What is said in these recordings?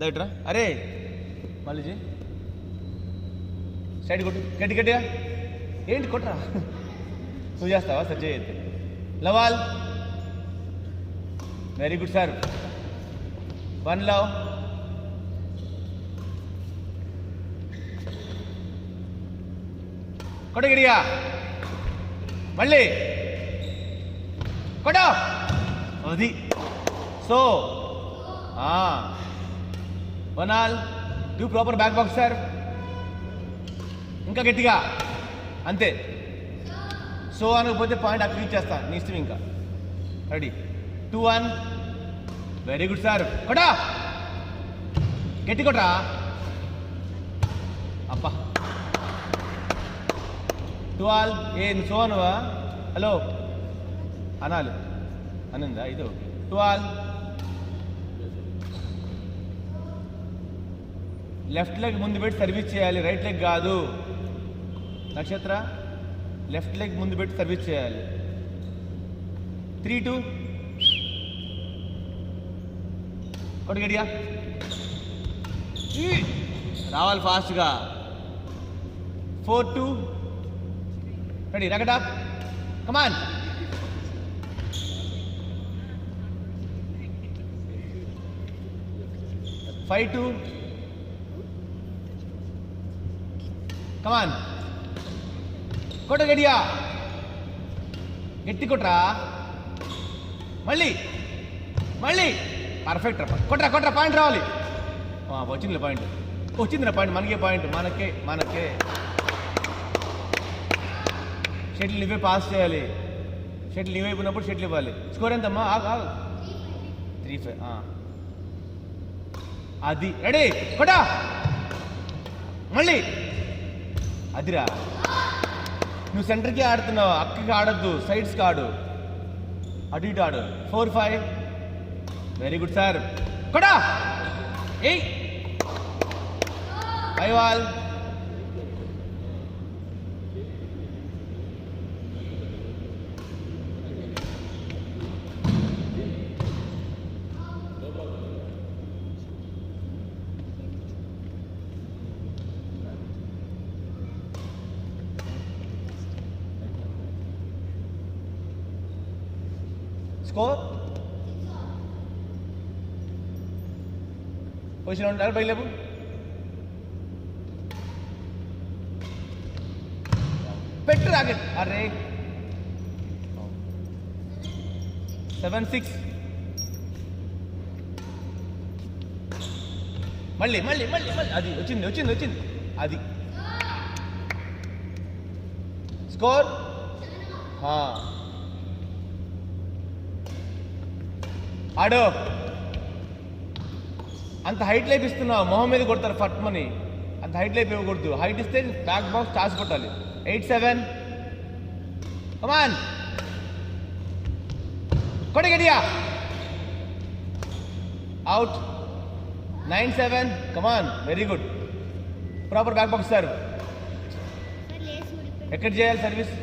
దయట్రా అరే మళ్ళీ సైడ్ కొట్టు గట్టి గట్టిగా ఏంటి కొట్టరా నువ్వు చేస్తావా సరి చేయొద్దు లవాల్ very good sir one love కొట్ట గడిగా మళ్ళీ కొట్ట అది so one all do proper back box sir ఇంకా గట్టిగా అంతే సో అనకపోతే పాయింట్ అక్కడ ఇచ్చేస్తా నీ ఇష్టం ఇంకా రెడీ 2-1 వెరీ గుడ్ సార్ కొట్టా గట్టి కొట్రా అప్పా 2-all ఏ నువ్వు సో అనువా హలో అనాలి అనిందా ఇది 2-all లెఫ్ట్ లెగ్ ముందు పెట్టి సర్వీస్ చేయాలి రైట్ లెగ్ కాదు నక్షత్ర లెఫ్ట్ లెగ్ ముందు పెట్టి సర్వీస్ చేయాలి 3-2 కొట్టి గడియా రావాలి ఫాస్ట్గా 4-2 రెడీ రగడా కమాన్ 5-2 కమాన్ కొట్ట గడియా గట్టి కొట్రా మళ్ళీ మళ్ళీ పర్ఫెక్ట్ కొట్రా కొట్రా పాయింట్ రావాలి వచ్చిందిలే పాయింట్ వచ్చిందిరా పాయింట్ మనకే పాయింట్ మనకే షటిల్ నువ్వే పాస్ చేయాలి షటిల్ నువ్వే అయిపోయినప్పుడు షటిల్ ఇవ్వాలి స్కోర్ ఎంతమ్మా 3-5 అది రెడీ కొట్టా మళ్ళీ అదిరా నువ్వు సెంటర్కి ఆడుతున్నావు అక్కకి ఆడద్దు సైడ్స్కి ఆడు అటు ఇటు ఆడు 4-5 వెరీ గుడ్ సార్ కొడా 5-all స్కోర్ పొజిషన్ ఉంటారు బయలుపు పెట్టు రాకెట్ అరే 7-6 మళ్ళీ అది వచ్చింది అది స్కోర్ ఆడో అంత హైట్ లైఫ్ ఇస్తున్నావు మొహం మీద కొడతారు ఫట్మని అంత హైట్ లైఫ్ ఇవ్వకూడదు హైట్ ఇస్తే బ్యాక్ బాక్స్ టాస్ కొట్టాలి 8-7 కమాన్ కొట్ట గడియా out 9-7 come on very good proper back box sir ఎక్కడ చేయాలి సర్వీస్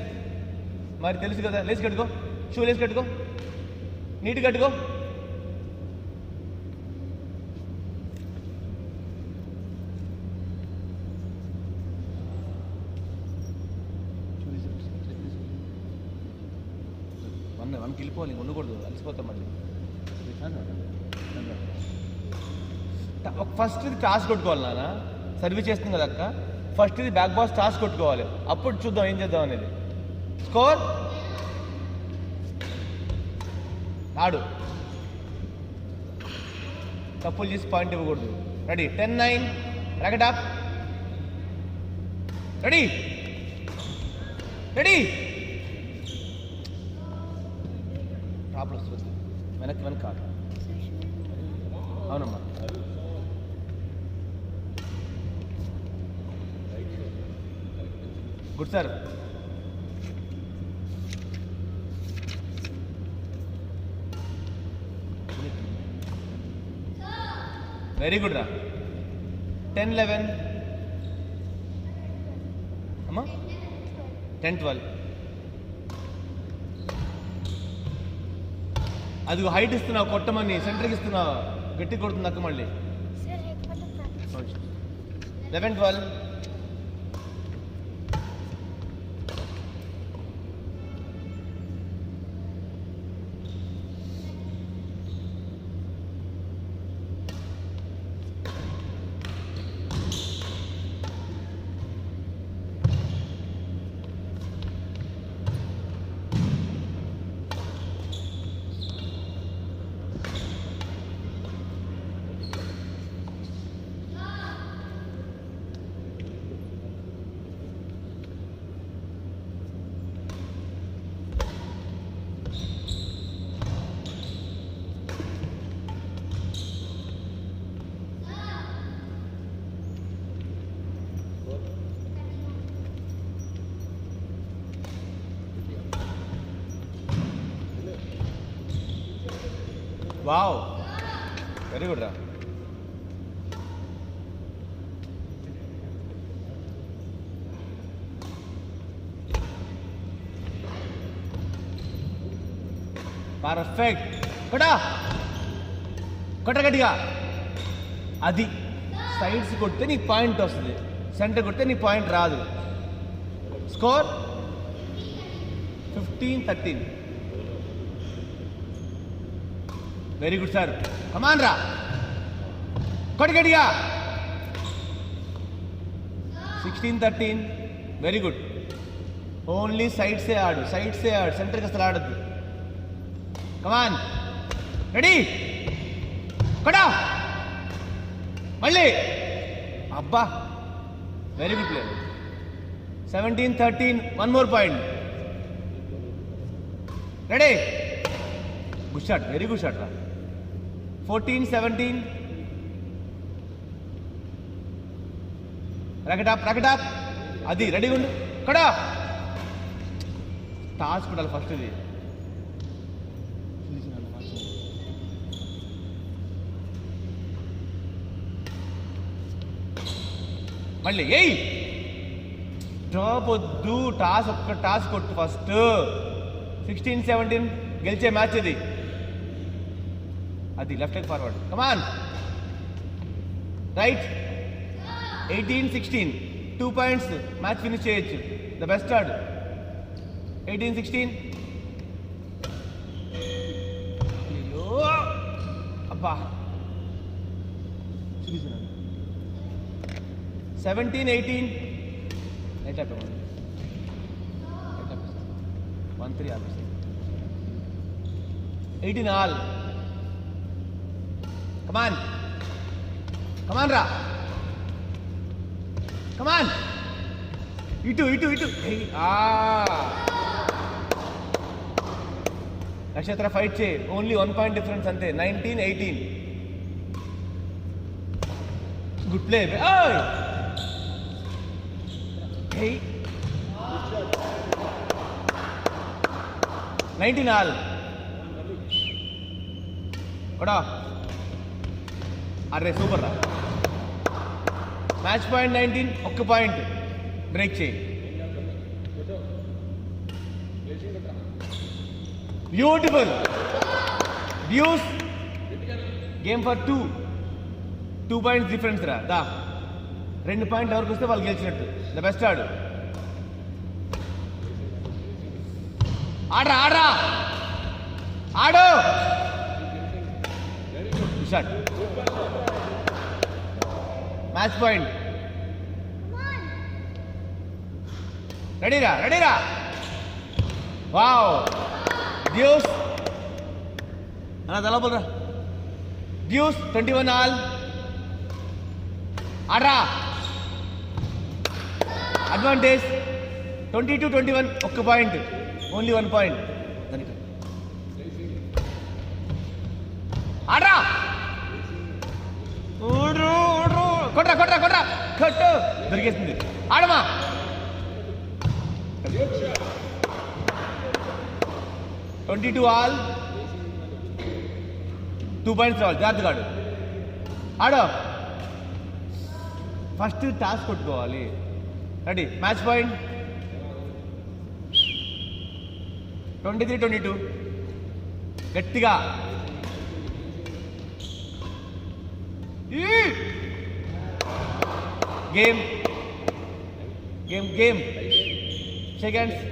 మరి తెలుసు కదా లేచి కట్టుకో షూ లేచి కట్టుకో నీట్ కట్టుకో మనకి వెళ్ళిపోవాలి ఉండకూడదు అలసిపోతాం మళ్ళీ ఫస్ట్ ఇది టాస్ కొట్టుకోవాలి నాన్న సర్వీస్ చేస్తుంది కదా అక్క ఫస్ట్ ఇది బ్యాక్ బాక్స్ టాస్ కొట్టుకోవాలి అప్పుడు చూద్దాం ఏం చేద్దాం అనేది స్కోర్ ఆడు తప్పులు చేసి పాయింట్ ఇవ్వకూడదు ready 10-9 rocket up ready problem వస్తుంది వెనక్కి కాదు అవునమ్మా గుడ్ సార్ వెరీ గుడ్ రా 10-11 అమ్మా 10-12 అది హైట్ ఇస్తున్నావు కొట్టమని సెంటర్కి ఇస్తున్నావు గట్టి కొడుతుంది అక్క మళ్ళీ 11-12. Wow, very good, Ra. Perfect. Koda gadiga. Adi sides kotte nee point vastadi, center kotte nee point raadu. Score 15-13. Very good, sir. Come on, Ra. Gadiga. 16-13. Very good. Only side se aadu, center ka aadu. Come on. Ready? Koda. Malli. Abba. Very good play. 17-13. One more point. Ready? Good shot. Very good shot, Ra. 14-17. Rack it up. Adi, ready undu. Koda. Task kodal first idi. మళ్ళీ ఏయ్ drop వద్దు, toss కొట్టు first. 16-17 గెలిచే match ఇది. అది left leg forward. Come on right. 18-16 2 points match finish చేయొచ్చు. The best ఆర్డ్. 18-16. అయ్యో అబ్బా. 17-18. 1-3 ఆపేసి. 18 all. Come on, Ra. Come on. Itu. Hey, Nakshatra fight che. Only 1 point difference ante. 19-18. Good play. Hey. Hey. 19 all. Koda. Arre super Ra. Match point 19. ఒక్క point break చేయి. Beautiful. Deuce game for 2 points difference రా. దా 2 point ఎవరికి వస్తే వాళ్ళు గెలిచినట్టు. The best ఆడు. ఆడరా ఆడు. షాట్. Match point. రెడీరా. వావ్. డ్యూస్ అన్న తల బోల్రా. Deuce 21 all. ఆడరా. అడ్వాంటేజ్ 22-21. ఒక్క పాయింట్. Only 1 point. ఆడరా. కొట్రా కట్టు. దొరికేసింది. ఆడమా. $22 all. 2 పాయింట్స్ రావాలి. జాగ్రత్తగా ఆడు. ఫస్ట్ టాస్క్ కొట్టుకోవాలి. రెడీ. Match point 23-22. గట్టిగా. Game game game seconds